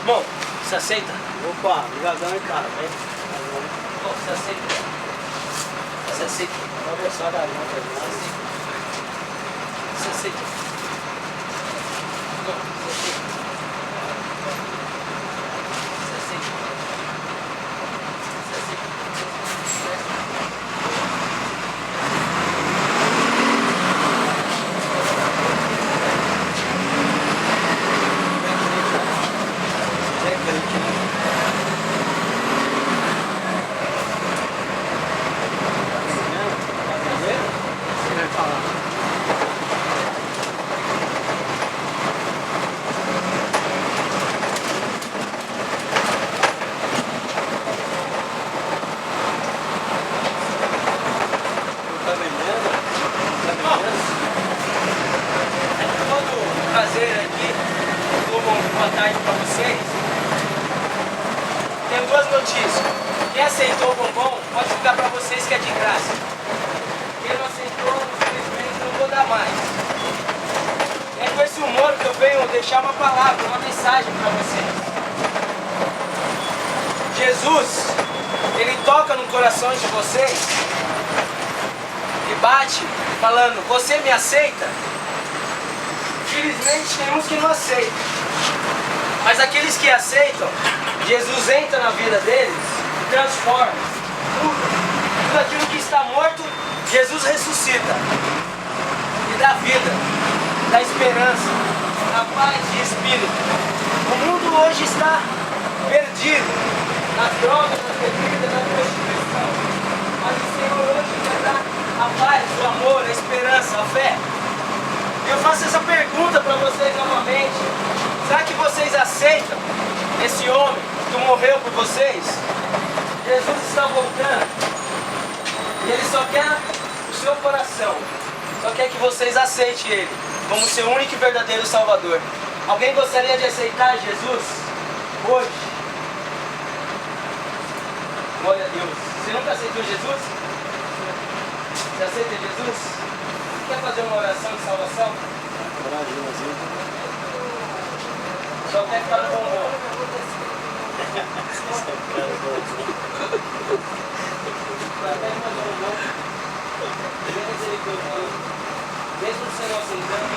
Irmão, você aceita? Opa, ligadão aí, cara. Irmão, você aceita? Você aceita? Pode deixar da linha, Você aceita? Irmão, você aceita? Você aceita? Você aceita? Você vai falar. Tá vendendo? Todo prazer aqui, boa tarde para vocês. Tenho duas notícias. Quem aceitou o bombom, pode ficar para vocês que é de graça. Quem não aceitou, infelizmente, não vou dar mais. É com esse humor que eu venho deixar uma palavra, uma mensagem para vocês. Jesus, Ele toca no coração de vocês e bate falando, você me aceita? Infelizmente tem uns que não aceitam. Mas aqueles que aceitam, Jesus entra na vida deles e transforma. Tudo aquilo que está morto, Jesus ressuscita. E dá vida, dá esperança, dá paz de espírito. O mundo hoje está perdido nas drogas, nas bebidas, na prostituição. Mas o Senhor hoje quer dar a paz, o amor, a esperança, a fé. Eu faço essa pergunta para vocês novamente. Será que vocês aceitam esse homem que morreu por vocês? Jesus está voltando. E Ele só quer o seu coração. Só quer que vocês aceitem Ele como seu único e verdadeiro Salvador. Alguém gostaria de aceitar Jesus hoje? Glória a Deus. Você nunca aceitou Jesus? Você aceita Jesus? Quer fazer uma oração de salvação? Só quer ficar no bombom. Mesmo você não aceitando,